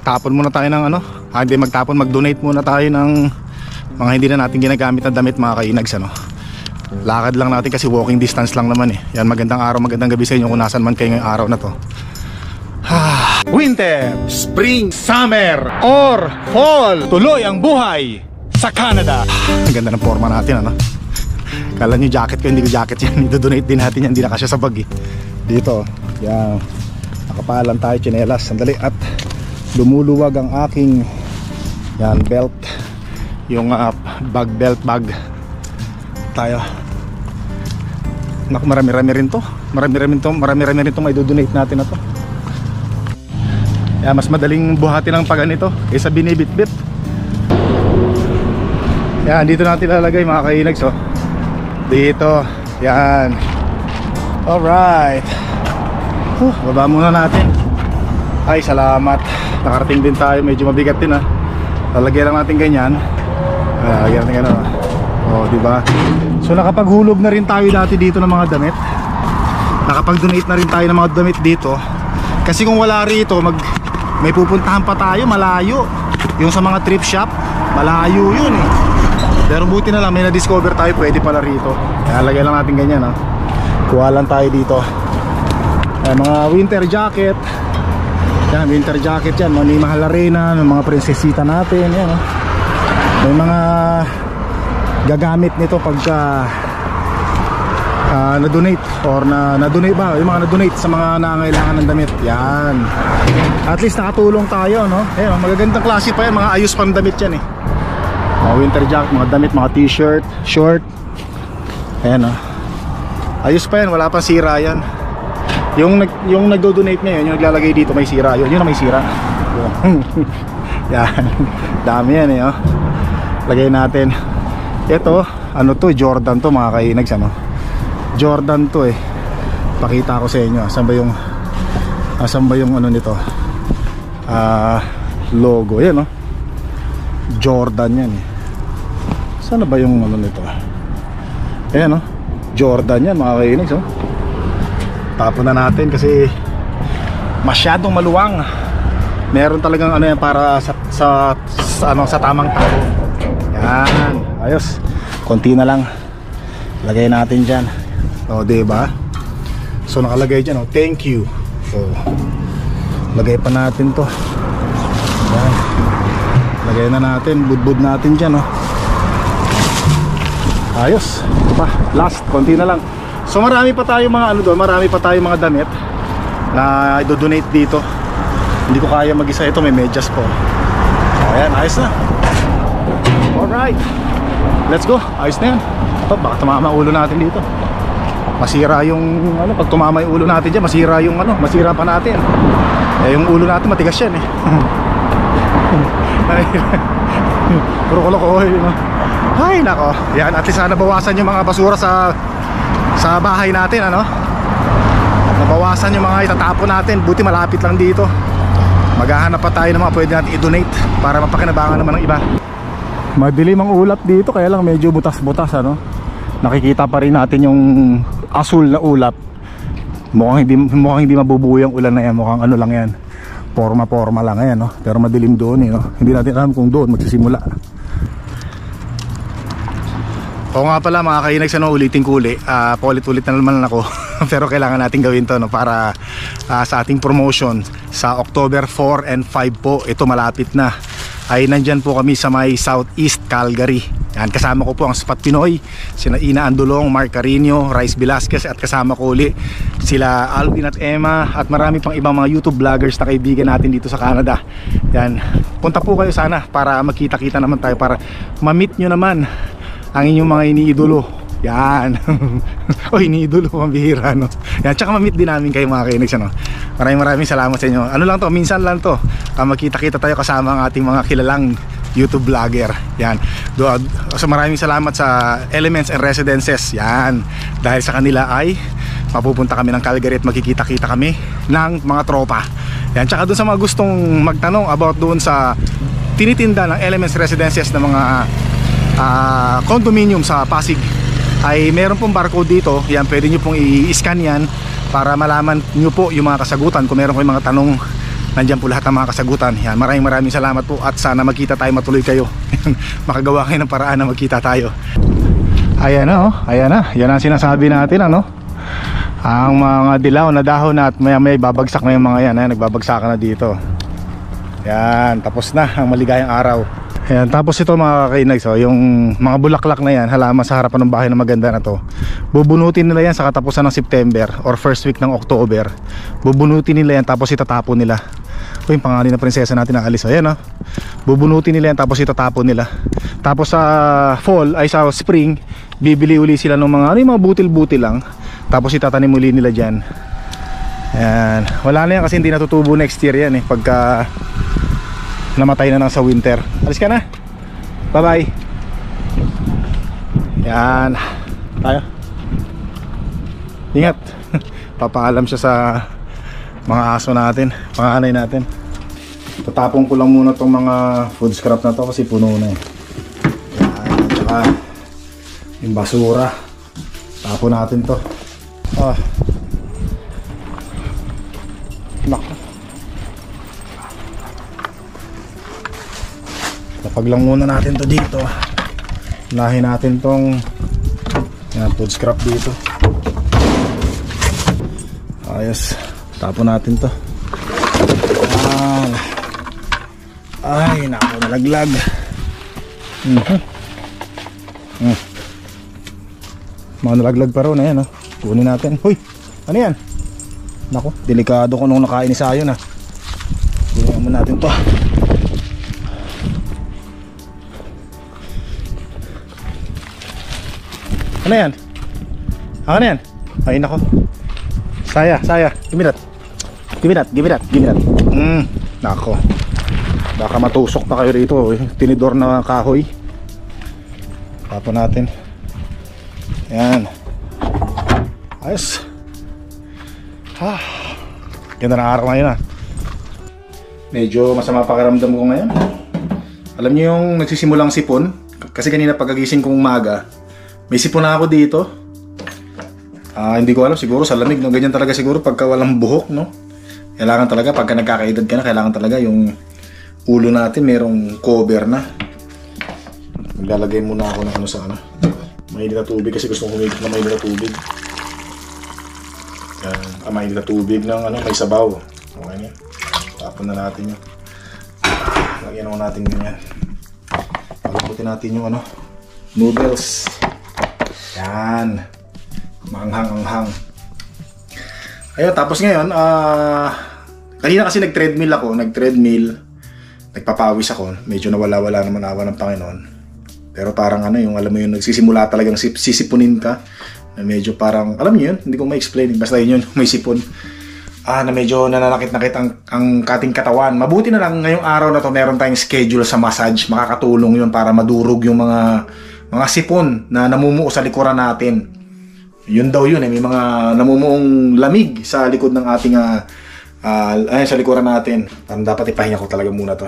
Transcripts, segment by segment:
magtapon muna tayo ng ano, hindi magtapon, mag-donate muna tayo ng mga hindi na natin ginagamit na damit mga kainags ano. Lakad lang natin kasi walking distance lang naman eh. Yan, magandang araw, magandang gabi sa inyo kung nasan man kayo ngayong araw na to. Winter, spring, summer, or fall, tuloy ang buhay sa Canada. Ang ganda ng forma natin ano. Kala nyo jacket ko, hindi ko jacket yan. Ito-donate din natin yan, hindi na kasya sa bag eh. Dito, yan, nakapalan tayo, tsinelas, sandali. At lumuluwag ang aking yan, belt. Yung belt bag tayo. Naku, marami-rami rin to. Marami-rami rin to may do-donate natin na to. Yan, mas madaling buhati ng pag ganito kaysa binibit-bit. Yan, dito natin lalagay mga kainags oh. Dito, yan. Alright. Baba muna natin. Ay, salamat. Nakarating din tayo, medyo mabigat din ah. Lalagyan lang natin ganyan. Lagyan natin ganyan. Oh, diba? So nakapaghulog na rin tayo dati dito ng mga damit. Nakapag-donate na rin tayo ng mga damit dito. Kasi kung wala rito, may pupuntahan pa tayo malayo. Yung sa mga thrift shop, malayo yun eh. Pero buti na lang may na-discover tayo, pwede pala rito. Kaya lagay lang natin ganyan ha. Kuha lang tayo dito. Mga winter jacket. Yan, winter jacket yan. Mga ni Mahal Arena, mga prinsesita natin. Yan, oh. May mga gagamit nito pagka na-donate or na-donate ba? Yung mga na-donate sa mga nangangailangan ng damit. Yan. At least nakatulong tayo, no? Ayun, magagandang klase pa yan. Mga ayos pang damit yan eh. Mga winter jacket, mga damit, mga t-shirt, short. Ayan, oh. Ayos pa yan, wala pang sira yan. Yung nagdo-donate ngayon, yung naglalagay dito may sira. Yun na may sira. Yan. Dami yan eh, oh. Lagay natin. Ito, ano to, Jordan to mga kainags ano. Jordan to eh. Pakita ko sa inyo. Asan ba yung ano nito? Logo, yan oh. Jordan yan eh. Saan ba yung ano nito? Ayan oh. Jordan yan mga kainags oh. Tapon na natin kasi masyadong maluwang. Meron talagang ano yan para sa tamang tapo. Yan, ayos. Konti na lang. Lagay natin dyan. O, diba? So, nakalagay dyan, o, thank you. O, lagay pa natin to. Yan. Lagay na natin, budbud natin dyan, o. Ayos. Pa, last, konti na lang. So, marami pa tayo mga ano doon, marami pa tayo mga damit na i-donate dito. Hindi ko kaya mag-isa ito, may medyas po. Ayan, ayos na. Alright, let's go. Ayos na yan. Ito, baka tumama ulo natin dito. Masira yung ano, pag tumama yung ulo natin dyan, masira yung ano, masira pa natin. Eh, yung ulo natin matigas yan eh. Puro kolokoy, no? Ay, nako. Yan, at least sana bawasan yung mga basura sa bahay natin, ano? Nabawasan yung mga itatapon natin. Buti malapit lang dito. Maghahanap pa tayo ng mga pwede natin i-donate para mapakinabangan naman ng iba. Madilim ang ulap dito, kaya lang medyo butas-butas ano. Nakikita pa rin natin yung asul na ulap. Mukhang hindi mabubuo yung ulan na yan. Mukhang ano lang yan, forma lang yan, no? Pero madilim doon eh, no? Hindi natin alam kung doon magsisimula. O nga pala mga kainags, ano, ulitin ko uli. Paulit-ulit na naman ako. Pero kailangan natin gawin to, no? Para sa ating promotion sa October 4 and 5 po. Ito malapit na. Ay nandyan po kami sa may Southeast Calgary. Yan, kasama ko po ang Spot Pinoy, sina Ina Andulong, Mark Carino, Rice Velasquez, at kasama ko uli sila Alvin at Emma, at marami pang ibang mga YouTube vloggers na kaibigan natin dito sa Canada. Yan, punta po kayo sana para magkita-kita naman tayo, para ma-meet nyo naman ang inyong mga iniidolo. Yan. O, iniidolo, mabihira, no? Yan, tsaka ma-meet din namin kayo mga kainags, ano? Maraming salamat sa inyo. Ano lang to, minsan lang to, magkita-kita tayo kasama ang ating mga kilalang YouTube vlogger. Yan. So maraming salamat sa Elements and Residences. Yan. Dahil sa kanila ay mapupunta kami ng Calgary at magkikita-kita kami ng mga tropa. Yan. Tsaka dun sa mga gustong magtanong about doon sa tinitinda ng Elements Residences na mga condominium sa Pasig, ay meron pong barcode dito. Yan, pwede nyo pong i-scan yan para malaman nyo po yung mga kasagutan kung meron kayong mga tanong Nandyan po lahat ng mga kasagutan. Yan, maraming salamat po at sana magkita tayo, matuloy kayo. Makagawa kayo ng paraan na magkita tayo. Ayan na, oh. Ayan na. Yan ang sinasabi natin, ano? Ang mga dilaw na dahon na at maya babagsak na yung mga yan. Ayan, nagbabagsakan na dito. Yan, tapos na ang maligayang araw. Ayan, tapos ito mga kainags, oh, yung mga bulaklak na yan, halaman sa harapan ng bahay na maganda na to, bubunutin nila yan sa katapusan ng September or first week ng October. Bubunutin nila yan tapos itatapon nila. Yung pangalan na prinsesa natin na alis, ayan, oh. Bubunutin nila yan tapos itatapon nila. Tapos sa fall ay sa spring, bibili uli sila ng mga yung mga butil-butil lang, tapos itatanim uli nila dyan. Ayan, wala na yan kasi hindi natutubo next year yan, pagka namatay na lang sa winter. Alis ka na, bye bye. Yan, tayo, ingat. Papaalam siya sa mga aso natin, panganay natin. Tatapon ko lang muna tong mga food scrap na to kasi puno na. Yan, tsaka yung basura, tapon natin to. Nako, lapag lang muna natin to dito. Unahin natin tong food scrap dito. Ayos, tapon natin to. Ay, naku, nalaglag. Mga nalaglag pa rin na yan, oh. Kunin natin. Huy, ano yan? Naku, delikado ko nung nakain ni Sayon, ah. Kunin naman natin to. Ano yan? Ano yan? Ay, nako. Saya, give me that. Give me that. Nako. Baka matusok na kayo rito, tinidor na kahoy. Tapon natin. Yan. Ayos. Ganda na araw ngayon, ah. Medyo masama pakiramdam ko ngayon. Alam niyo yung nagsisimulang sipon? Kasi kanina pagkagising kong umaga, may sipon na ako dito. Hindi ko alam, siguro sa lamig, no? Ganyan talaga siguro pagka walang buhok, no? Kailangan talaga, pagka nagkakaedad ka na, kailangan talaga yung ulo natin merong cover na. Maglalagay muna ako ng ano sa ano, mainit na tubig kasi gusto kong humigit na mainit na tubig. Mainit na tubig ng ano, may sabaw. Okay na. Tapon na natin yun. Lagyan naman natin ganyan. Palambutin natin yung ano, noodles. Yan. Maanghang-anghang. Ayun, tapos ngayon, kanina kasi nag-treadmill ako, nagpapawis ako, medyo nawala-wala naman awa ng Panginoon. Pero parang ano, yung alam mo yun, nagsisimula talagang sisipunin ka, na medyo parang, alam niyo yun, hindi ko ma-explain, basta yun, may sipon. Na medyo nananakit-nakit ang kating katawan. Mabuti na lang ngayong araw na to, meron tayong schedule sa massage, makakatulong yun para madurog yung mga sipon na namumuo sa likuran natin. Yun daw yun, may mga namumuong lamig sa likod ng ating sa likuran natin. Parang dapat ipahinga ko talaga muna to.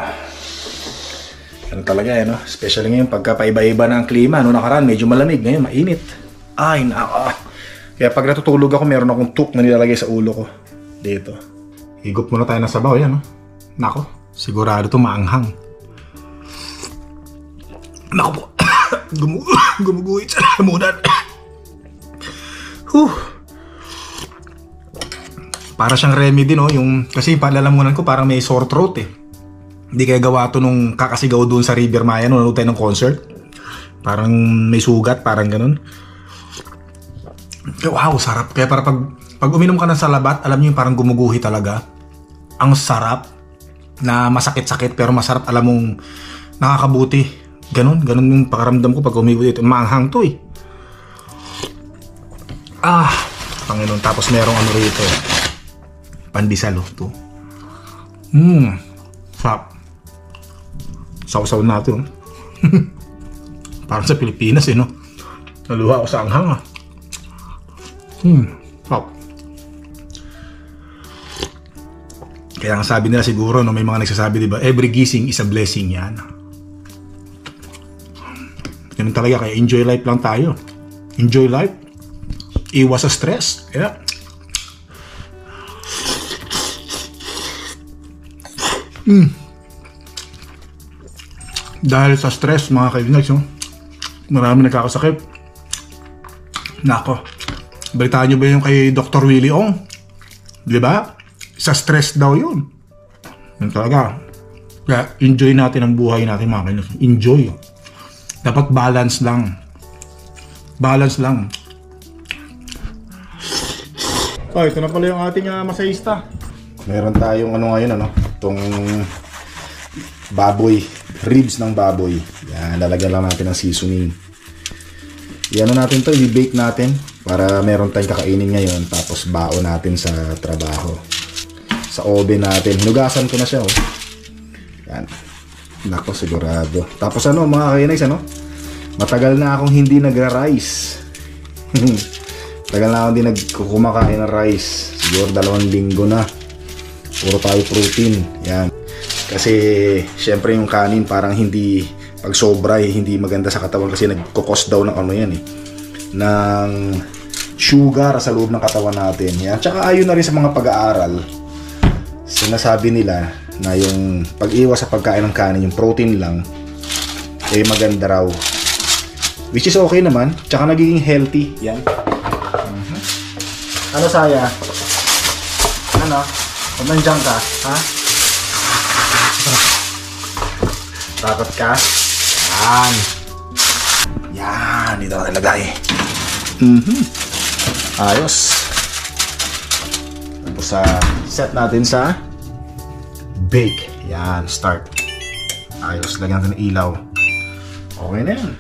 Ano talaga no? Especially ngayon pagka paiba-iba na ang klima. Noong nakaraan medyo malamig, ngayon mainit. Ay nako. Kaya pag natutulog ako, meron akong tuk na nilalagay sa ulo ko. Dito. Higop muna tayo ng sabaw, yan, no? Nako, sigurado to maanghang. Nako po. Gumuguhit sa lamunan. Para siyang remedy, no? Yung, kasi palalamunan ko parang may sore throat, eh. Hindi kaya gawa to nung kakasigaw doon sa River Maya nung nanood tayo ng concert. Parang may sugat, parang ganun. Wow, sarap. Kaya para pag uminom ka ng salabat, alam niyo yung parang gumuguhi talaga. Ang sarap na masakit-sakit pero masarap, alam mong nakakabuti. Ganun yung pakaramdam ko pag uminom dito. Maanghang to, eh. Panginoon. Tapos merong ano rito, pandesal, to. Sarap. Saw-saw natin, parang sa Pilipinas, no? Naluha ako sa anghang, sarap. Kaya ang sabi nila siguro, no, may mga nagsasabi, diba, every gising is a blessing, yan. Ganun talaga, kaya enjoy life lang tayo. Enjoy life. Iwas sa stress. Yeah. Dahil sa stress mga kainags, no? Marami nagkakasakit. Nako, balitaan nyo ba yung kay Dr. Willie Ong? Di ba? Sa stress daw yun. Yun talaga. Kaya enjoy natin ang buhay natin mga kainags. Enjoy. Dapat balance lang. Balance lang. Oh, ito na pala yung ating masahista. Meron tayong ano ngayon, ano? Itong baboy. Ribs ng baboy. Yan, lalagyan lang natin ng seasoning. Yan natin to, i-bake natin para meron tayong kakainin ngayon. Tapos bao natin sa trabaho. Sa oven natin. Hinugasan ko na siya, oh. Yan. Nako, sigurado. Tapos ano, mga kainags, ano? Matagal na akong hindi nagra-rice. Matagal na akong hindi nagkumakain ng rice. Siguro 2 linggo na. Puro tayo protein. Yan. Kasi syempre yung kanin parang hindi, pag sobra hindi maganda sa katawan kasi nagkukos daw ng ano yan eh, ng sugar sa loob ng katawan natin. Yan. Tsaka ayon na rin sa mga pag-aaral, sinasabi nila na yung pag-iwas sa pagkain ng kanin, yung protein lang, eh maganda raw. Which is okay naman, tsaka nagiging healthy. Yan. Ano saya? Ano? Kung nandiyan ka, ha? Takot ka? Yan. Yan. Dito ako nilagay. Ayos. Tapos set natin sa bake. Yan. Start. Ayos. Lagyan natin ng ilaw. Okay na yan.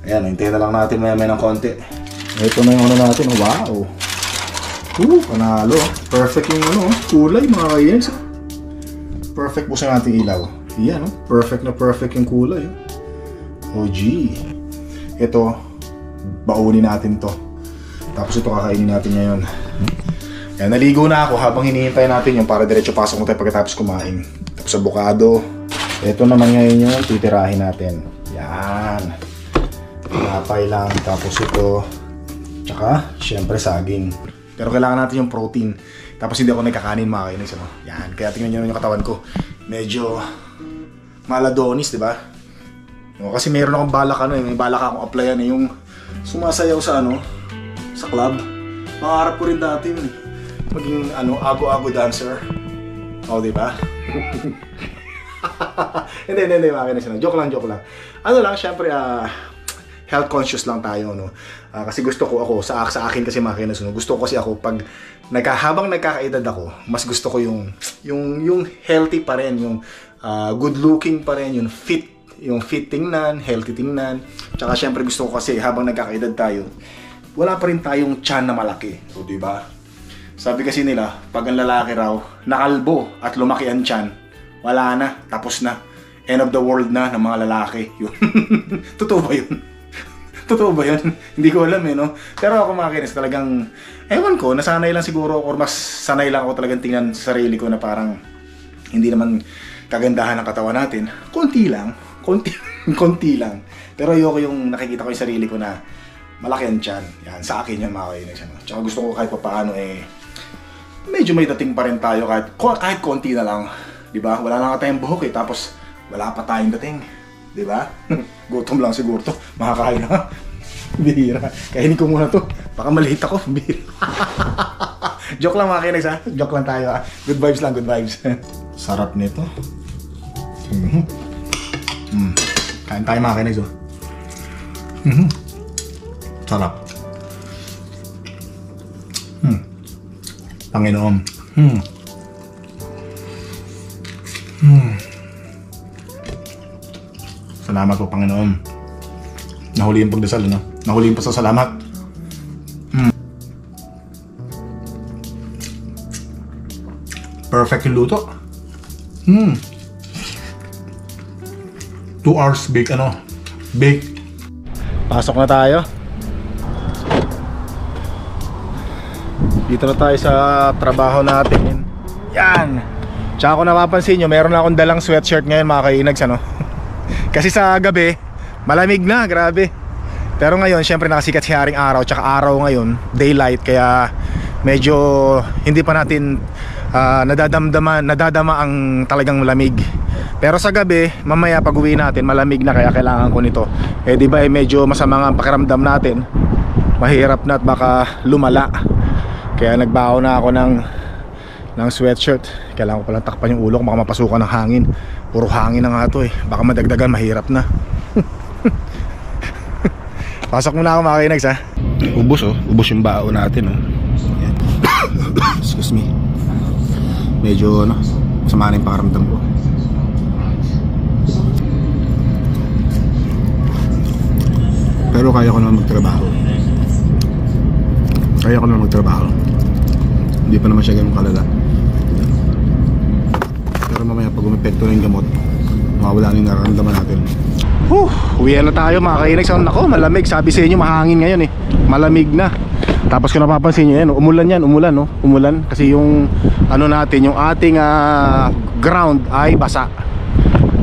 Ayan. Hintayin na lang natin maya-maya ng konti. Ito na yung ano natin. Wow. Panalo. Perfect yung ano, kulay mga kainags. Perfect po sa ating ilaw. Yan, no? Perfect na perfect yung kulay. OG. Ito, baunin natin to. Tapos ito kakainin natin ngayon. Yan, naligo na ako habang hinihintay natin yung para diretso pasok mo tayo pagkatapos kumain. Tapos avocado. Ito naman ngayon yung titirahin natin. Yan. Tinapay lang. Tapos ito. Tsaka, syempre saging. Pero kailangan natin yung protein. Tapos hindi ako nagkakanin mga kainags, ano? Yan, kaya tingnan nyo yung katawan ko. Medyo maladonis, di ba? No, kasi meron akong balak ano, may balak akong applyan yung sumasayaw sa ano, sa club. Pangarap ko rin dati yun, maging ano, ago-ago dancer. Oh, di ba? Hindi, mga kainags, joke lang. Ano lang, syempre health conscious lang tayo, no? Kasi gusto ko ako, sa akin kasi mga kainags, no? Gusto ko kasi ako, pag habang nagkakaedad ako, mas gusto ko yung healthy pa rin, yung good looking pa rin, yung fit tingnan, healthy tingnan. Tsaka syempre gusto ko kasi habang nagkakaedad tayo, wala pa rin tayong tiyan na malaki. So, di ba? Sabi kasi nila, pag ang lalaki raw, nakalbo at lumaki ang tiyan, wala na, tapos na. End of the world na ng mga lalaki. Yun. Totoo ba yun? Totoo ba yun? Hindi ko alam eh, no? Pero ako mga kinis, talagang, ewan ko, nasanay lang siguro, or mas sanay lang ako talagang tingnan sa sarili ko na parang, hindi naman kagandahan ng katawan natin. Konti lang. Pero ayoko yung nakikita ko yung sarili ko na malaki ang tiyan. Yan, sa akin yan mga kinis. Tsaka gusto ko kahit paano medyo may dating pa rin tayo kahit konti na lang. Diba? Wala lang tayong buhok eh. Tapos, wala pa tayong dating. Diba? Gutom lang siguro to. Makakain na. Bihira. Kainin ko muna to. Baka maliit ako. Bihira. Joke lang mga kinex ha. Joke lang tayo ha. Good vibes lang, good vibes. Sarap nito. Kain tayo mga kinex oh. Sarap. Panginoon. Salamat po Panginoon. Nahuli yung pagdasal, no? Nahuli yung pasasalamat. Perfect yung luto. 2 hours bake, bake. Pasok na tayo. Dito na tayo sa trabaho natin. Yan. Tsaka kung napapansin nyo, meron na akong dalang sweatshirt ngayon mga kainags, Kasi sa gabi, malamig na, grabe. Pero ngayon, syempre nakasikat si haring araw, tsaka araw ngayon, daylight, kaya medyo hindi pa natin nadadama ang talagang lamig. Pero sa gabi, mamaya pag uwi natin, malamig na, kaya kailangan ko nito. Eh di ba medyo masama ang pakiramdam natin, mahirap na at baka lumala. Kaya nagbaho na ako ng sweatshirt. Kailangan ko palang takpan yung ulo ko, baka mapasukan ng hangin. Puro hangin na nga to eh, baka madagdagan, mahirap na. Pasok muna ako mga kainags ha. Ubos ubos yung bao natin Excuse me. Medyo sama na yung pakiramdam ko. Pero kaya ko naman magtrabaho. Hindi pa naman siya ganun kalala. Pero mamaya pag umepekto na yung gamot, mawala na yung nararamdaman natin. Uwian na tayo mga kainags. Nako, malamig. Sabi sa inyo mahangin ngayon eh. Malamig na. Tapos kung napapansin nyo yan, umulan no? Umulan kasi yung natin, yung ating ground ay basa.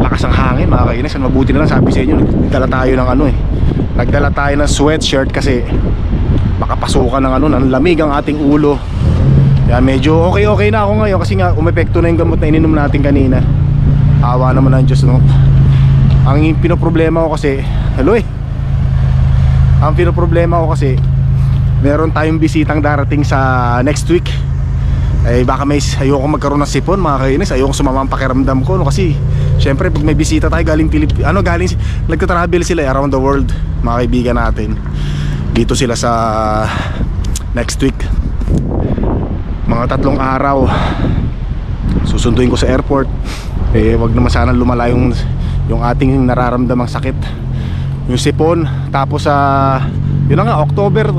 Lakas ang hangin mga kainags. Mabuti na lang, sabi sa inyo, nagdala tayo ng nagdala tayo ng sweatshirt kasi baka pasukan ng lamig ang ating ulo. Kaya medyo okay na ako ngayon kasi nga umepekto na yung gamot na ininom natin kanina. Awa naman ng Diyos no. Ang pinoproblema ko kasi meron tayong bisitang darating sa next week. Eh baka ayoko magkaroon ng sipon mga kainis. Ayoko sumama ang pakiramdam ko kasi syempre pag may bisita tayo galing nagtatravel sila around the world, mga kaibigan natin. Dito sila sa next week. Mga 3 araw susunduin ko sa airport. Eh wag naman sana lumala yung ating nararamdamang sakit, yung sipon. Tapos yun na nga, October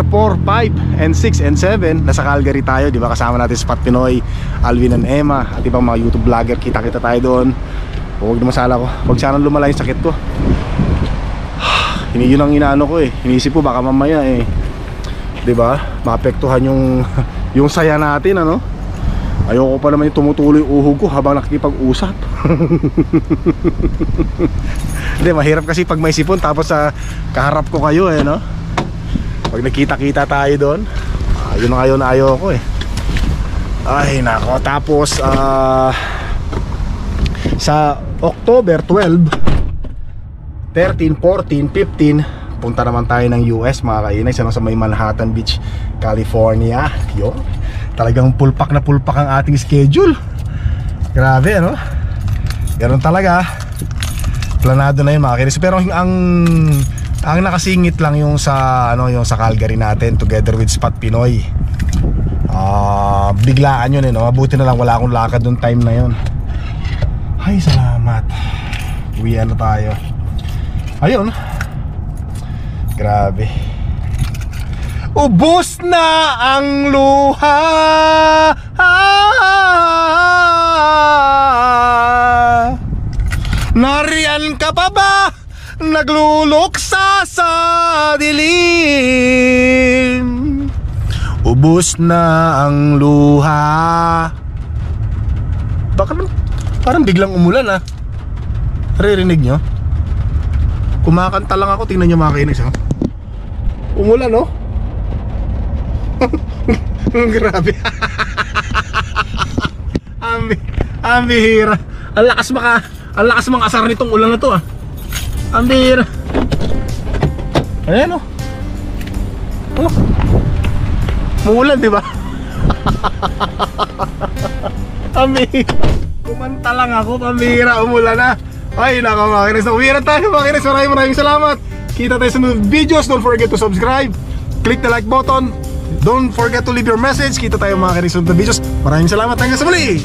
4, 5, and 6, and 7 nasa Calgary tayo, di ba? Kasama natin si Pat Pinoy, Alvin and Emma, at ibang mga YouTube vlogger. Kita-kita tayo doon. Huwag naman sana lumala yung sakit ko. Yun ang inaano ko eh. Inisip ko baka mamaya di ba? Maapektuhan yung saya natin Ayoko pa naman yung tumutuloy yung uhog ko habang nakikipag-usap. Hindi, mahirap kasi pag may sipon tapos kaharap ko kayo no? Pag nakita-kita tayo doon, yun na ngayon ayoko Ay nako. Tapos sa October 12, 13, 14, 15 punta naman tayo ng US mga kainay, sa may Manhattan Beach, California. Yun, talagang pulpak na pulpak ang ating schedule. Grabe Ganun talaga. Planado na yun mga kainay. Pero ang nakasingit lang yung sa yung sa Calgary natin together with Pat Pinoy. Biglaan yun Mabuti na lang wala akong lakad doon time na yun. Ay salamat. Uwian na tayo. Ayun. Grabe. Ubos na ang luha. Nariyan ka pa ba? Nagluluksa sa dilim. Ubos na ang luha. Parang biglang umulan Naririnig nyo? Kumakanta lang ako, tingnan nyo mga kainis Umulan Grabe. Ang bihira. Ang lakas mga asar nitong ulan na to Ang bihira. Ayan Muulan diba? Ang bihira. Kumanta lang ako, pambihira, umulan na. Ay nako mga kinis, uwi na tayo mga kinis. Maraming salamat. Kita tayo sa mga videos. Don't forget to subscribe, click the like button, don't forget to leave your message. Kita tayo mga kinis sa mga videos. Maraming salamat, hanggang sa muli.